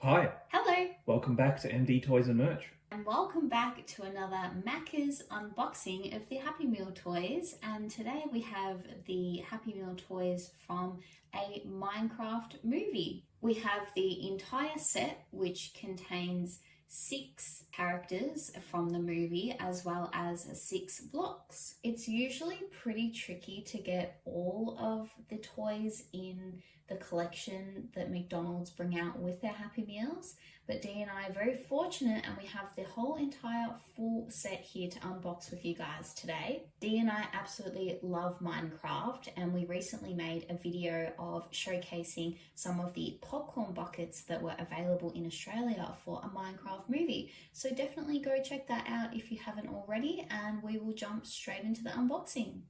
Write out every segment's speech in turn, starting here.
Hi, Hello welcome back to MD Toys and Merch. and welcome back to another Macca's unboxing of the Happy Meal toys, and today we have the Happy Meal toys from a Minecraft movie. We have the entire set, which contains 6 characters from the movie as well as 6 blocks. It's usually pretty tricky to get all of the toys in the collection that McDonald's bring out with their Happy Meals, but Dee and I are very fortunate and we have the whole entire full set here to unbox with you guys today. Dee and I absolutely love Minecraft, and we recently made a video of showcasing some of the popcorn buckets that were available in Australia for a Minecraft movie. So definitely go check that out if you haven't already, and we will jump straight into the unboxing.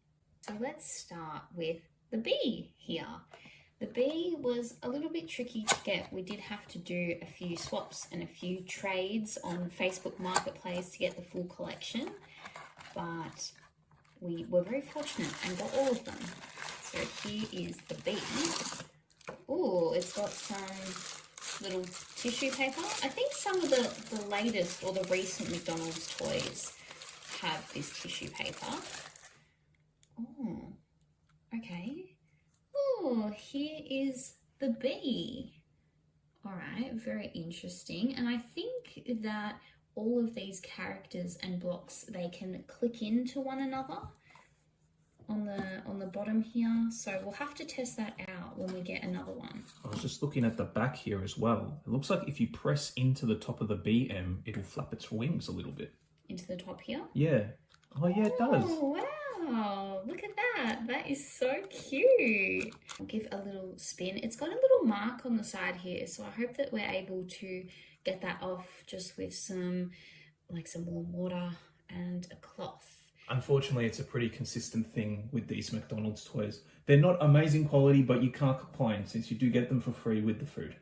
So let's start with the bee here. The bee was a little bit tricky to get. We did have to do a few swaps and a few trades on Facebook Marketplace to get the full collection, but we were very fortunate and got all of them. So here is the bee. Oh, it's got some little tissue paper. I think some of the latest or the recent McDonald's toys have this tissue paper. Oh, okay. Oh, here is the bee. All right, very interesting. And I think that all of these characters and blocks, they can click into one another on the bottom here. So we'll have to test that out when we get another one. I was just looking at the back here as well. It looks like if you press into the top of the BM, it'll flap its wings a little bit. Into the top here? Yeah. Oh yeah, it does. Oh, wow. Look at that. That is so cute. I'll give a little spin. It's got a little mark on the side here, so I hope that we're able to get that off just with some warm water and a cloth. Unfortunately, it's a pretty consistent thing with these McDonald's toys. They're not amazing quality, but you can't complain since you do get them for free with the food.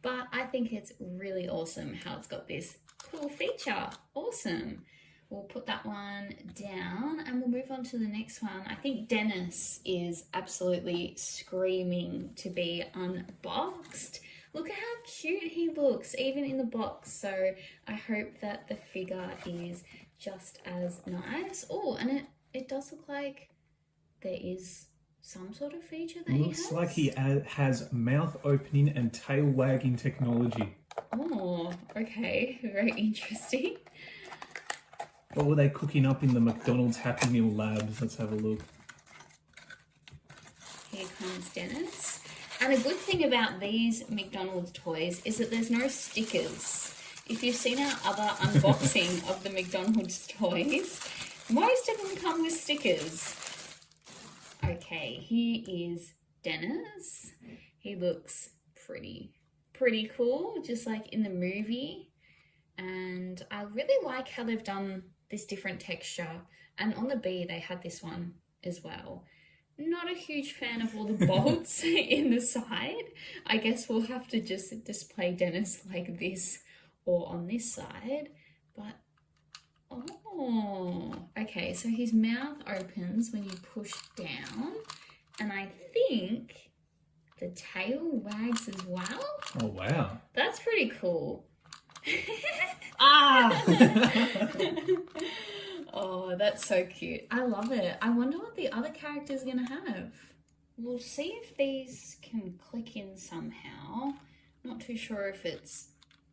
But I think it's really awesome how it's got this cool feature. Awesome. We'll put that one down and we'll move on to the next one. I think Dennis is absolutely screaming to be unboxed. Look at how cute he looks, even in the box. So I hope that the figure is just as nice. Oh, and it does look like there is some sort of feature that Looks like he has mouth opening and tail wagging technology. Oh, okay. Very interesting. What were they cooking up in the McDonald's Happy Meal labs? Let's have a look. Here comes Dennis. And the good thing about these McDonald's toys is that there's no stickers. If you've seen our other unboxing of the McDonald's toys, most of them come with stickers. Okay, here is Dennis. He looks pretty cool, just like in the movie. And I really like how they've done this different texture. And on the bee, they had this one as well. Not a huge fan of all the bolts in the side. I guess we'll have to just display Dennis like this or on this side. But, oh, okay. So his mouth opens when you push down. And I think the tail wags as well. Oh, wow. That's pretty cool. Ah! Oh, that's so cute. I love it. I wonder what the other character's going to have. We'll see if these can click in somehow. Not too sure if it's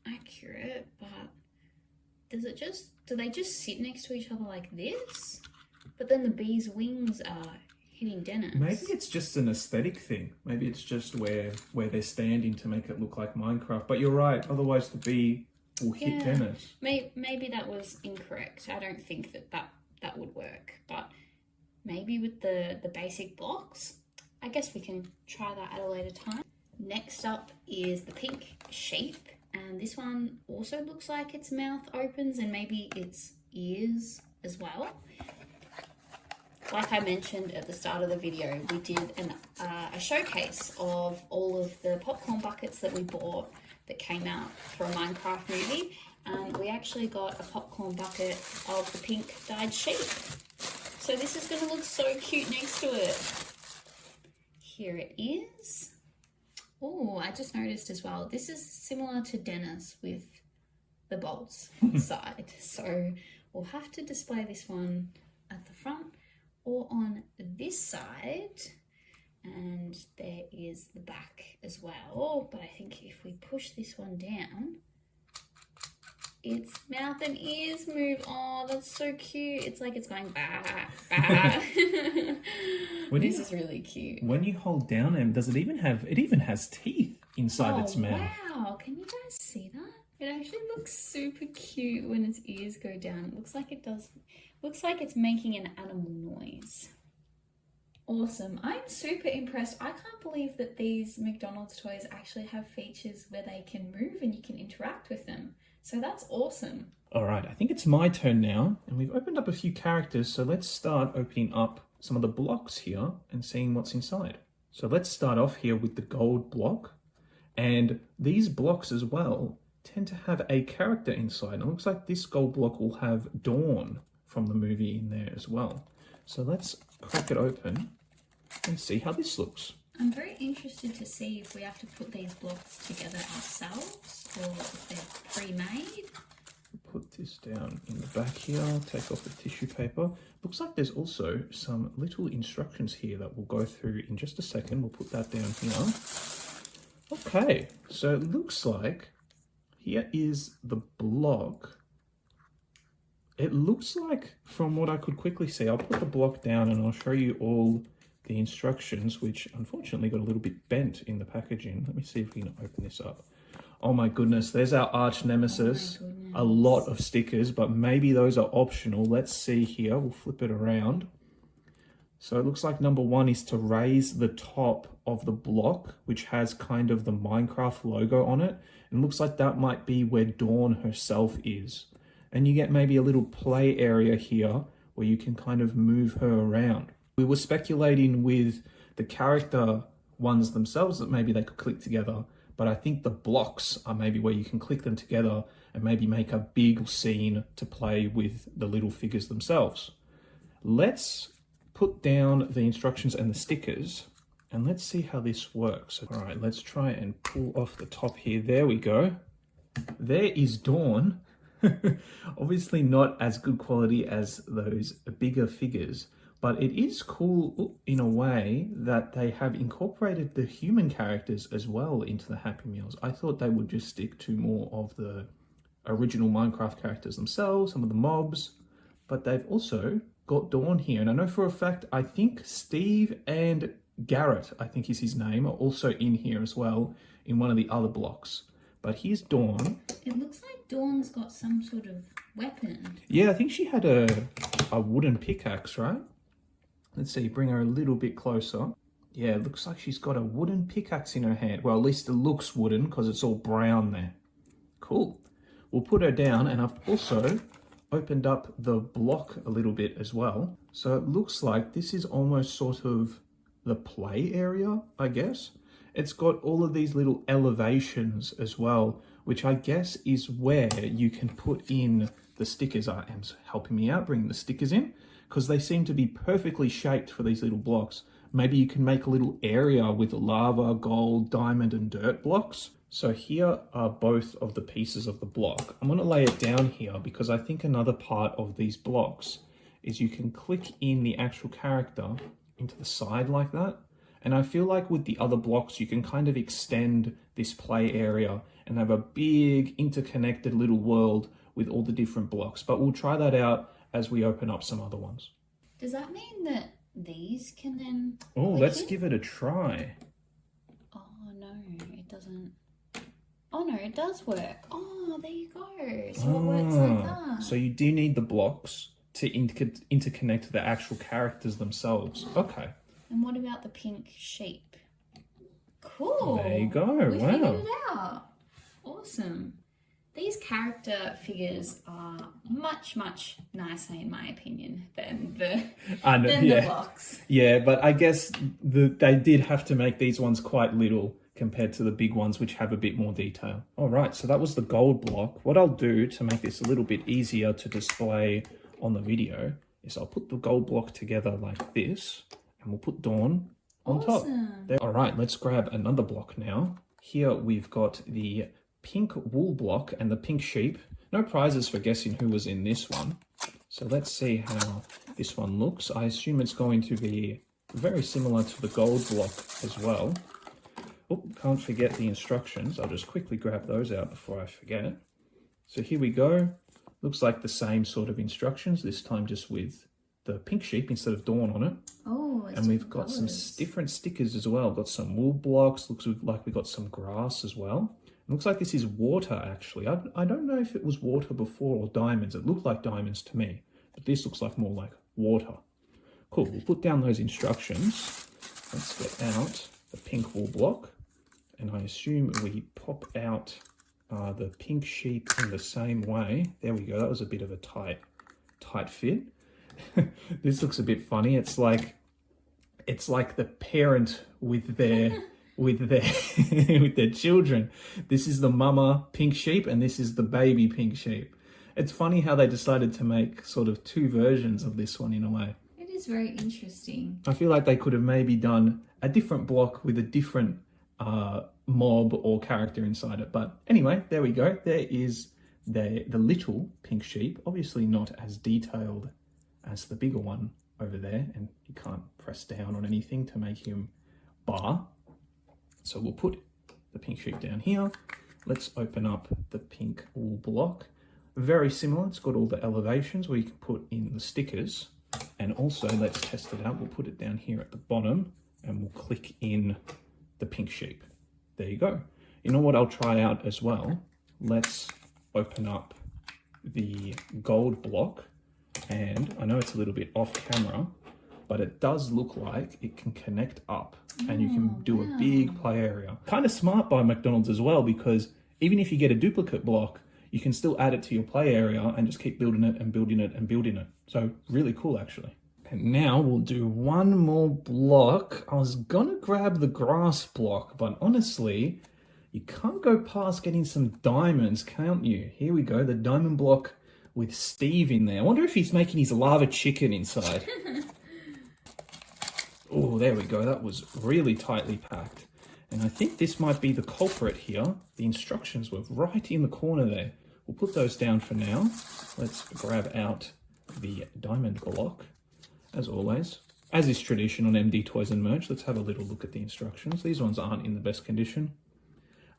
accurate, but do they just sit next to each other like this? But then the bee's wings are hitting Dennis. Maybe it's just an aesthetic thing. Maybe it's just where they're standing to make it look like Minecraft. But you're right, otherwise the bee will hit Dennis. Maybe that was incorrect. I don't think that would work. But maybe with the basic blocks, I guess we can try that at a later time. Next up is the pink sheep. And this one also looks like its mouth opens and maybe its ears as well. Like I mentioned at the start of the video, we did a showcase of all of the popcorn buckets that we bought that came out for a Minecraft movie. And we actually got a popcorn bucket of the pink dyed sheep. So this is going to look so cute next to it. Here it is. Oh, I just noticed as well, this is similar to Dennis with the bolts on the side. So we'll have to display this one at the front or on this side. And there is the back as well. But I think if we push this one down, its mouth and ears move. Oh, that's so cute. It's like it's going bah, bah. This is really cute. When you hold down M, does it even has teeth inside its mouth? Wow, can you guys see that? It actually looks super cute when its ears go down. It looks like it's making an animal noise. Awesome. I'm super impressed. I can't believe that these McDonald's toys actually have features where they can move and you can interact with them. So that's awesome. All right, I think it's my turn now, and we've opened up a few characters, so let's start opening up some of the blocks here and seeing what's inside. So let's start off here with the gold block, and these blocks as well tend to have a character inside. It looks like this gold block will have Dawn from the movie in there as well. So let's crack it open and see how this looks. I'm very interested to see if we have to put these blocks together ourselves or if they're pre-made. Put this down in the back here, take off the tissue paper. Looks like there's also some little instructions here that we'll go through in just a second. We'll put that down here. Okay, so it looks like here is the block. It looks like, from what I could quickly see, I'll put the block down and I'll show you all the instructions, which unfortunately got a little bit bent in the packaging. Let me see if we can open this up. Oh my goodness, there's our arch nemesis. A lot of stickers, but maybe those are optional. Let's see here, we'll flip it around. So it looks like number one is to raise the top of the block, which has kind of the Minecraft logo on it. And it looks like that might be where Dawn herself is. And you get maybe a little play area here where you can kind of move her around. We were speculating with the character ones themselves that maybe they could click together, but I think the blocks are maybe where you can click them together and maybe make a big scene to play with the little figures themselves. Let's put down the instructions and the stickers and let's see how this works. All right, let's try and pull off the top here. There we go. There is Dawn. Obviously not as good quality as those bigger figures, but it is cool in a way that they have incorporated the human characters as well into the Happy Meals. I thought they would just stick to more of the original Minecraft characters themselves, some of the mobs, but they've also got Dawn here. And I know for a fact, I think Steve and Garrett, I think is his name, are also in here as well in one of the other blocks. But here's Dawn. It looks like Dawn's got some sort of weapon. Yeah, I think she had a wooden pickaxe, right? Let's see, bring her a little bit closer. Yeah, it looks like she's got a wooden pickaxe in her hand. Well, at least it looks wooden because it's all brown there. Cool. We'll put her down, and I've also opened up the block a little bit as well. So it looks like this is almost sort of the play area, I guess. It's got all of these little elevations as well, which I guess is where you can put in the stickers. Em's helping me out, bringing the stickers in, because they seem to be perfectly shaped for these little blocks. Maybe you can make a little area with lava, gold, diamond, and dirt blocks. So here are both of the pieces of the block. I'm going to lay it down here because I think another part of these blocks is you can click in the actual character into the side like that. And I feel like with the other blocks, you can kind of extend this play area and have a big interconnected little world with all the different blocks. But we'll try that out as we open up some other ones. Does that mean that these can then... Oh, let's give it a try. Oh, no, it doesn't. Oh, no, it does work. Oh, there you go. So it works like that. So you do need the blocks to interconnect the actual characters themselves. Okay. And what about the pink sheep? Cool. There you go. We wow. figured it out. Awesome. These character figures are much, much nicer, in my opinion, than the blocks. Yeah, but I guess they did have to make these ones quite little compared to the big ones, which have a bit more detail. All right, so that was the gold block. What I'll do to make this a little bit easier to display on the video is I'll put the gold block together like this, and we'll put Dawn on top. Awesome. All right, let's grab another block now. Here we've got the pink wool block and the pink sheep. No prizes for guessing who was in this one. So let's see how this one looks. I assume it's going to be very similar to the gold block as well. Oh, can't forget the instructions. I'll just quickly grab those out before I forget. So here we go. Looks like the same sort of instructions, this time just with the pink sheep instead of Dawn on it. Oh, and we've got some different stickers as well. Got some wool blocks. Looks like we got some grass as well. It looks like this is water actually. I don't know if it was water before or diamonds. It looked like diamonds to me, but this looks like more like water. Cool, we'll put down those instructions. Let's get out the pink wool block. And I assume we pop out the pink sheep in the same way. There we go, that was a bit of a tight fit. This looks a bit funny. It's like the parent with their with their children. This is the mama pink sheep and this is the baby pink sheep. It's funny how they decided to make sort of two versions of this one in a way. It is very interesting. I feel like they could have maybe done a different block with a different mob or character inside it. But anyway, there we go. There is the little pink sheep, obviously not as detailed as the bigger one over there, and you can't press down on anything to make him bar. So we'll put the pink sheep down here. Let's open up the pink wool block. Very similar, it's got all the elevations where you can put in the stickers. And also, let's test it out. We'll put it down here at the bottom and we'll click in the pink sheep. There you go. You know what I'll try out as well? Let's open up the gold block. And I know it's a little bit off camera, but it does look like it can connect up and you can do a big play area. Kind of smart by McDonald's as well, because even if you get a duplicate block, you can still add it to your play area and just keep building it and building it and building it. So really cool actually. And now we'll do one more block. I was gonna grab the grass block, but honestly, you can't go past getting some diamonds, can't you? Here we go, the diamond block with Steve in there. I wonder if he's making his lava chicken inside. Oh, there we go. That was really tightly packed. And I think this might be the culprit here. The instructions were right in the corner there. We'll put those down for now. Let's grab out the diamond block, as always. As is tradition on MD Toys and Merch, let's have a little look at the instructions. These ones aren't in the best condition.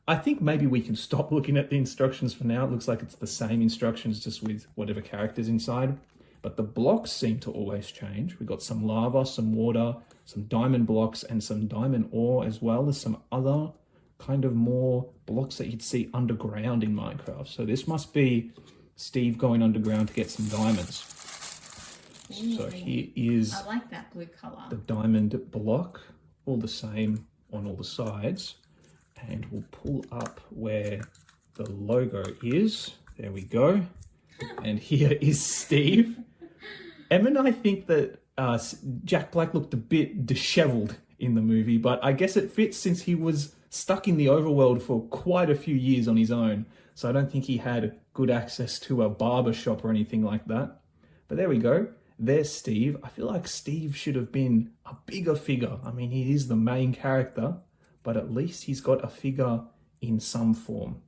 I think maybe we can stop looking at the instructions for now. It looks like it's the same instructions, just with whatever characters inside. But the blocks seem to always change. We've got some lava, some water, some diamond blocks, and some diamond ore as well as some other kind of more blocks that you'd see underground in Minecraft. So this must be Steve going underground to get some diamonds. Ooh, so here is, I like that blue color. The diamond block, all the same on all the sides. And we'll pull up where the logo is. There we go. And here is Steve. Em and I think that Jack Black looked a bit disheveled in the movie, but I guess it fits since he was stuck in the overworld for quite a few years on his own. So I don't think he had good access to a barber shop or anything like that. But there we go. There's Steve. I feel like Steve should have been a bigger figure. I mean, he is the main character, but at least he's got a figure in some form.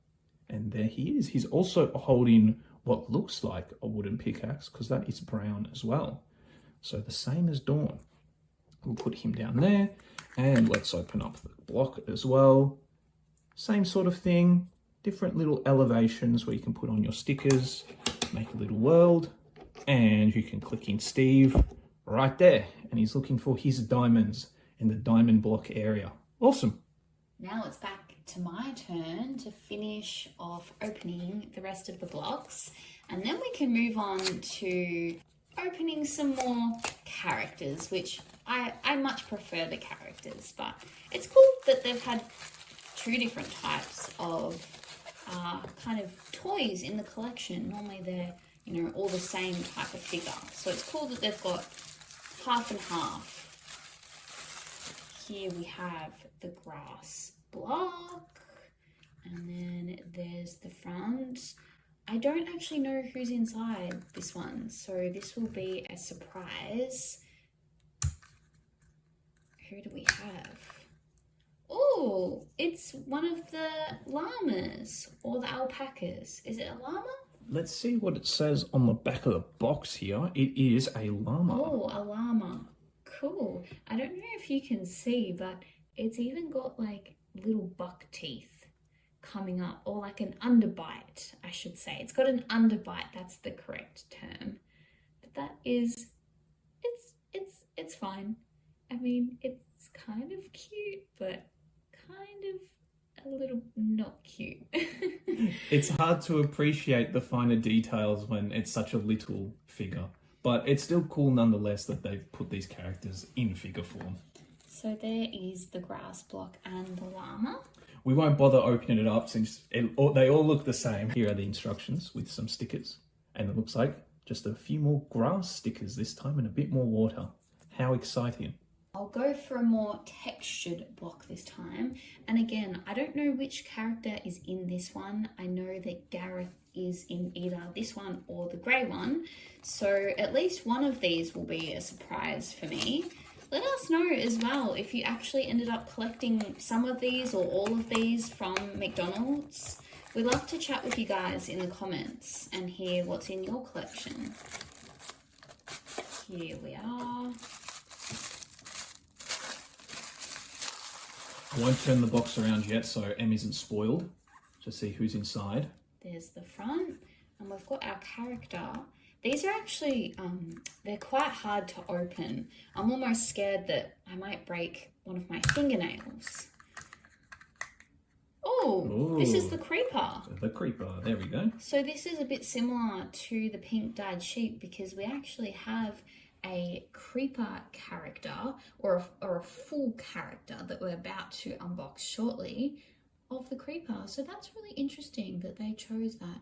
And there he is. He's also holding what looks like a wooden pickaxe, because that is brown as well. So the same as Dawn. We'll put him down there, and let's open up the block as well. Same sort of thing, different little elevations where you can put on your stickers, make a little world, and you can click in Steve right there. And he's looking for his diamonds in the diamond block area. Awesome. Now it's back to my turn to finish off opening the rest of the blocks, and then we can move on to opening some more characters, which I much prefer the characters, but it's cool that they've had two different types of kind of toys in the collection. Normally they're, you know, all the same type of figure, so it's cool that they've got half and half. Here we have the grass block, and then there's the front. I don't actually know who's inside this one, so this will be a surprise. Who do we have? Oh, it's one of the llamas or the alpacas. Is it a llama? Let's see what it says on the back of the box here. It is a llama. Oh, a llama. Cool. I don't know if you can see, but it's even got like little buck teeth coming up, or like an underbite, I should say. It's got an underbite, that's the correct term. But that is, it's fine. I mean, it's kind of cute, but kind of a little not cute. It's hard to appreciate the finer details when it's such a little figure, but it's still cool nonetheless that they've put these characters in figure form. So there is the grass block and the llama. We won't bother opening it up since they all look the same. Here are the instructions with some stickers, and it looks like just a few more grass stickers this time and a bit more water. How exciting. I'll go for a more textured block this time. And again, I don't know which character is in this one. I know that Gareth is in either this one or the grey one. So at least one of these will be a surprise for me. Let us know as well if you actually ended up collecting some of these or all of these from McDonald's. We'd love to chat with you guys in the comments and hear what's in your collection. Here we are. I won't turn the box around yet so Em isn't spoiled. Just see who's inside. There's the front, and we've got our character. These are actually, they're quite hard to open. I'm almost scared that I might break one of my fingernails. Oh, this is the creeper. The creeper, there we go. So this is a bit similar to the pink dyed sheep because we actually have a creeper character or a full character that we're about to unbox shortly of the creeper. So that's really interesting that they chose that.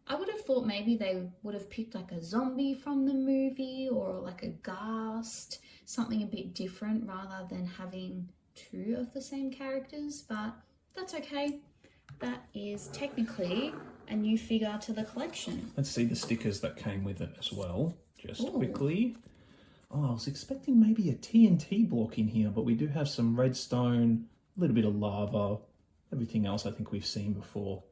I would have thought maybe they would have picked like a zombie from the movie or like a ghast, something a bit different rather than having two of the same characters, but that's okay. That is technically a new figure to the collection. Let's see the stickers that came with it as well, just Ooh. quickly. Oh, I was expecting maybe a TNT block in here, but we do have some redstone, a little bit of lava, everything else I think we've seen before.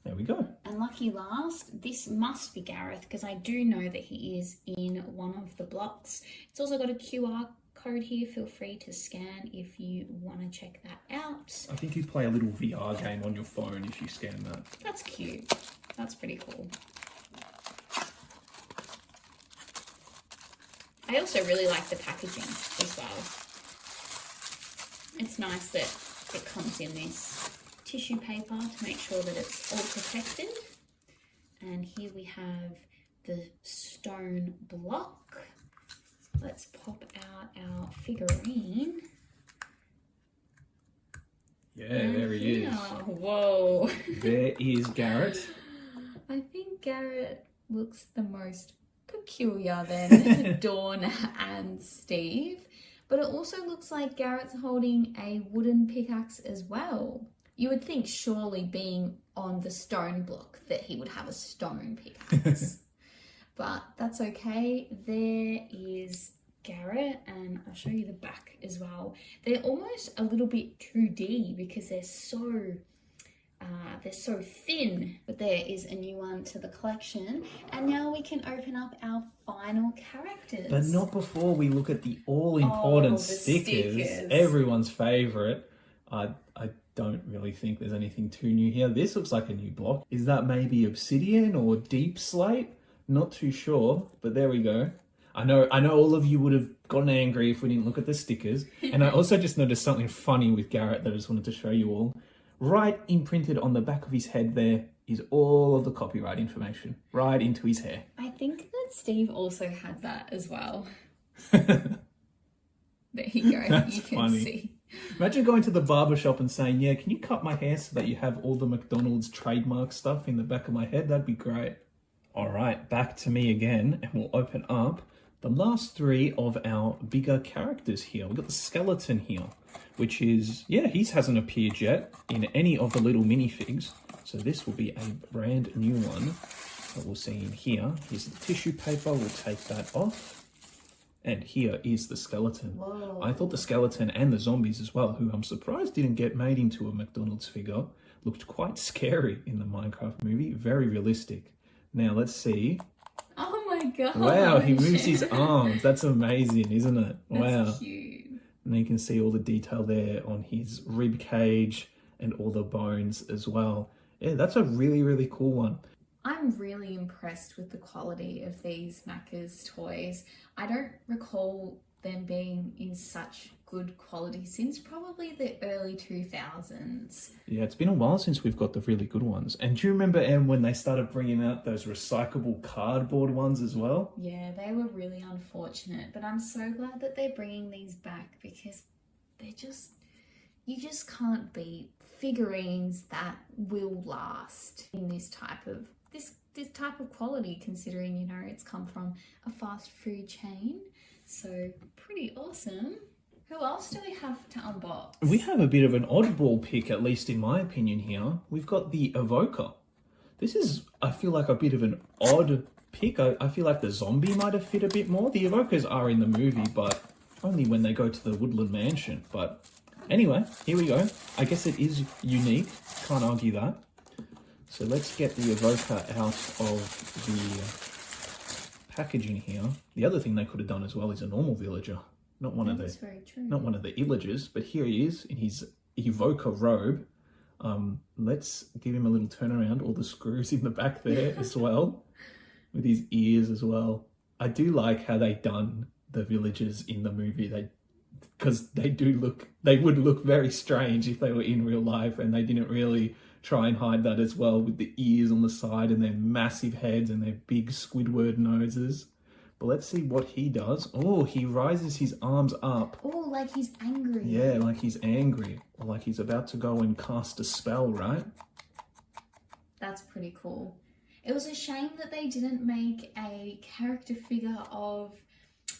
There we go. And lucky last, this must be Gareth because I do know that he is in one of the blocks. It's also got a QR code here. Feel free to scan if you want to check that out. I think you play a little VR game on your phone if you scan that. That's cute. That's pretty cool. I also really like the packaging as well. It's nice that it comes in this tissue paper to make sure that it's all protected. And here we have the stone block. Let's pop out our figurine. Yeah, there he is. Whoa. There is Garrett. I think Garrett looks the most peculiar than Dawn and Steve. But it also looks like Garrett's holding a wooden pickaxe as well. You would think surely being on the stone block that he would have a stone pickaxe. But that's okay. There is Garrett, and I'll show you the back as well. They're almost a little bit 2D because they're so thin. But there is a new one to the collection, and now we can open up our final characters. But not before we look at the all-important stickers. Everyone's favourite. I don't really think there's anything too new here. This looks like a new block. Is that maybe obsidian or deep slate? Not too sure, but there we go. I know all of you would have gotten angry if we didn't look at the stickers. And I also just noticed something funny with Garrett that I just wanted to show you all. Right imprinted on the back of his head there is all of the copyright information, right into his hair. I think that Steve also had that as well. There you go. That's you can funny. see. Imagine going to the barber shop and saying, yeah, can you cut my hair so that you have all the McDonald's trademark stuff in the back of my head? That'd be great. All right, back to me again, and we'll open up the last three of our bigger characters here. We've got the skeleton here, which is, yeah, he hasn't appeared yet in any of the little minifigs. So this will be a brand new one that we'll see in here. Here's the tissue paper. We'll take that off. And here is the skeleton. Whoa. I thought the skeleton and the zombies as well, who I'm surprised didn't get made into a McDonald's figure, looked quite scary in the Minecraft movie. Very realistic. Now let's see. Oh my god. Wow, he moves his arms. That's amazing, isn't it? Wow. That's cute. And you can see all the detail there on his rib cage and all the bones as well. Yeah, that's a really, really cool one. I'm really impressed with the quality of these Macca's toys. I don't recall them being in such good quality since probably the early 2000s. Yeah, it's been a while since we've got the really good ones. And do you remember, Em, when they started bringing out those recyclable cardboard ones as well? Yeah, they were really unfortunate, but I'm so glad that they're bringing these back because they're just, you just can't beat figurines that will last in this type of quality, considering, you know, it's come from a fast food chain. So pretty awesome. Who else do we have to unbox? We have a bit of an oddball pick, at least in my opinion here. We've got the Evoker. This is, I feel like, a bit of an odd pick. I feel like the zombie might have fit a bit more. The Evokers are in the movie, but only when they go to the Woodland Mansion. But anyway, here we go. I guess it is unique. Can't argue that. So let's get the Evoker out of the packaging here. The other thing they could have done as well is a normal villager. Not one of the illagers, but here he is in his Evoker robe. Let's give him a little turnaround. All the screws in the back there as well, with his ears as well. I do like how they done the villagers in the movie. Because they would look very strange if they were in real life, and they didn't really try and hide that as well, with the ears on the side and their massive heads and their big Squidward noses. But let's see what he does. Oh, he rises his arms up. Oh, like he's angry. Yeah, like he's angry. Or like he's about to go and cast a spell, right? That's pretty cool. It was a shame that they didn't make a character figure of,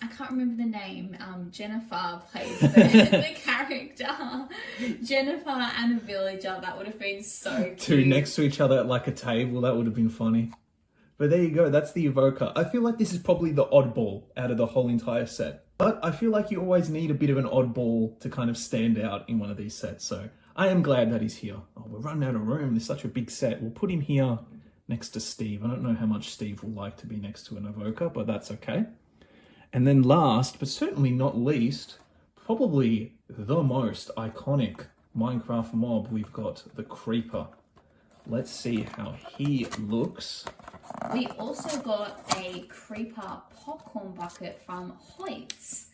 I can't remember the name. Jennifer plays the character. Jennifer and a villager. That would have been so cute. Two next to each other at like a table. That would have been funny. But there you go. That's the Evoker. I feel like this is probably the oddball out of the whole entire set. But I feel like you always need a bit of an oddball to kind of stand out in one of these sets. So I am glad that he's here. Oh, we're running out of room. There's such a big set. We'll put him here next to Steve. I don't know how much Steve will like to be next to an Evoker, but that's okay. And then last, but certainly not least, probably the most iconic Minecraft mob, we've got the Creeper. Let's see how he looks. We also got a Creeper popcorn bucket from Hoyt's.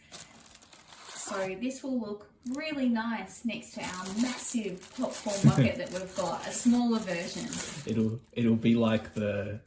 So this will look really nice next to our massive popcorn bucket that we've got, a smaller version. It'll be like the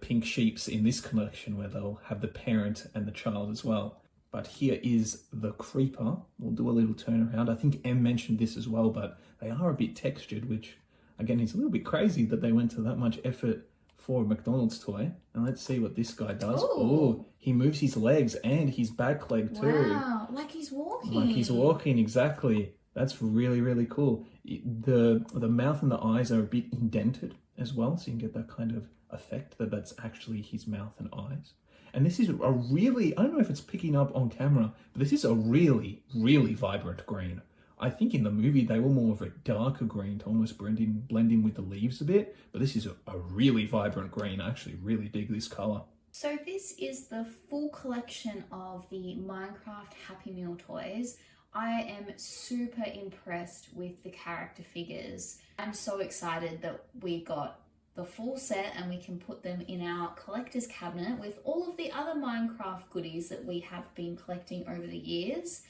pink sheeps in this collection, where they'll have the parent and the child as well. But here is the Creeper. We'll do a little turnaround. I think Em mentioned this as well, but they are a bit textured, which again is a little bit crazy that they went to that much effort for a McDonald's toy. And let's see what this guy does. Oh, he moves his legs and his back leg too. Wow, like he's walking. Like he's walking, exactly. That's really, really cool. The mouth and the eyes are a bit indented as well, so you can get that kind of effect that that's actually his mouth and eyes. And this is a really, I don't know if it's picking up on camera, but this is a really, really vibrant green. I think in the movie they were more of a darker green to almost blend in with the leaves a bit, but this is a really vibrant green. I actually really dig this color. So this is the full collection of the Minecraft Happy Meal toys. I am super impressed with the character figures. I'm so excited that we got the full set and we can put them in our collector's cabinet with all of the other Minecraft goodies that we have been collecting over the years.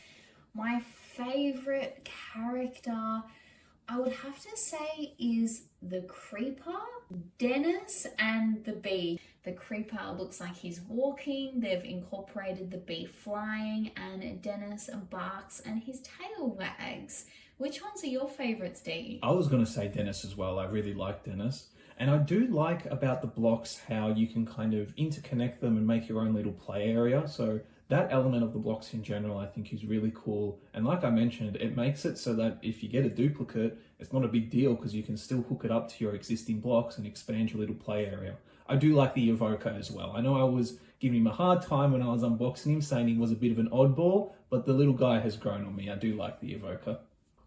My favorite character, I would have to say, is the Creeper, Dennis, and the bee. The Creeper looks like he's walking. They've incorporated the bee flying, and Dennis barks and his tail wags. Which ones are your favorites, Dee? I was going to say Dennis as well. I really like Dennis. And I do like about the blocks how you can kind of interconnect them and make your own little play area. So that element of the blocks in general, I think, is really cool. And like I mentioned, it makes it so that if you get a duplicate, it's not a big deal because you can still hook it up to your existing blocks and expand your little play area. I do like the evoker as well. I know I was giving him a hard time when I was unboxing him, saying he was a bit of an oddball, but the little guy has grown on me. I do like the evoker.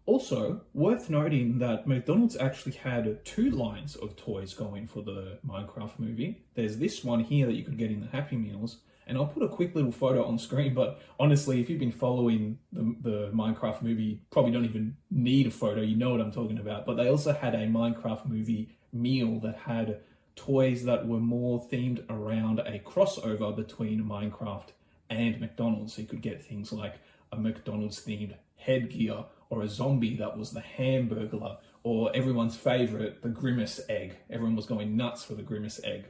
Also, worth noting that McDonald's actually had 2 lines of toys going for the Minecraft movie. There's this one here that you could get in the Happy Meals, and I'll put a quick little photo on screen, but honestly, if you've been following the Minecraft movie, you probably don't even need a photo, you know what I'm talking about. But they also had a Minecraft movie meal that had toys that were more themed around a crossover between Minecraft and McDonald's. So you could get things like a McDonald's themed headgear, or a zombie that was the Hamburglar, or everyone's favorite, the Grimace egg. Everyone was going nuts for the Grimace egg.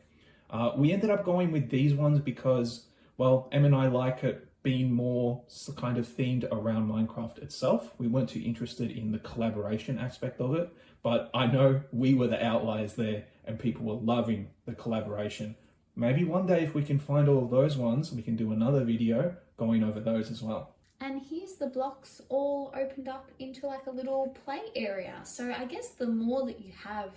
We ended up going with these ones because, well, Em and I like it being more kind of themed around Minecraft itself. We weren't too interested in the collaboration aspect of it, but I know we were the outliers there and people were loving the collaboration. Maybe one day if we can find all of those ones, we can do another video going over those as well. And here's the blocks all opened up into like a little play area. So I guess the more that you have,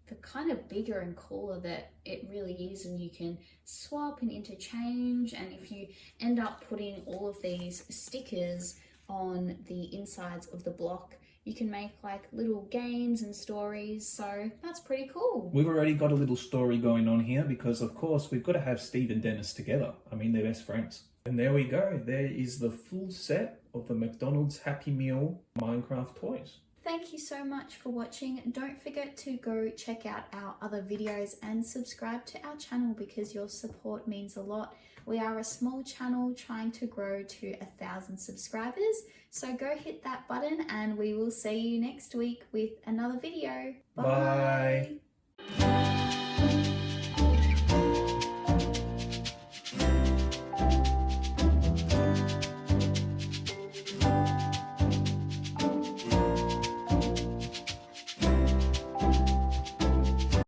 the kind of bigger and cooler that it really is, and you can swap and interchange. And if you end up putting all of these stickers on the insides of the block, you can make like little games and stories. So that's pretty cool. We've already got a little story going on here because of course we've got to have Steve and Dennis together. I mean, they're best friends. And there we go. There is the full set of the McDonald's Happy Meal Minecraft toys. Thank you so much for watching. Don't forget to go check out our other videos and subscribe to our channel because your support means a lot. We are a small channel trying to grow to 1,000 subscribers. So go hit that button and we will see you next week with another video. Bye. Bye.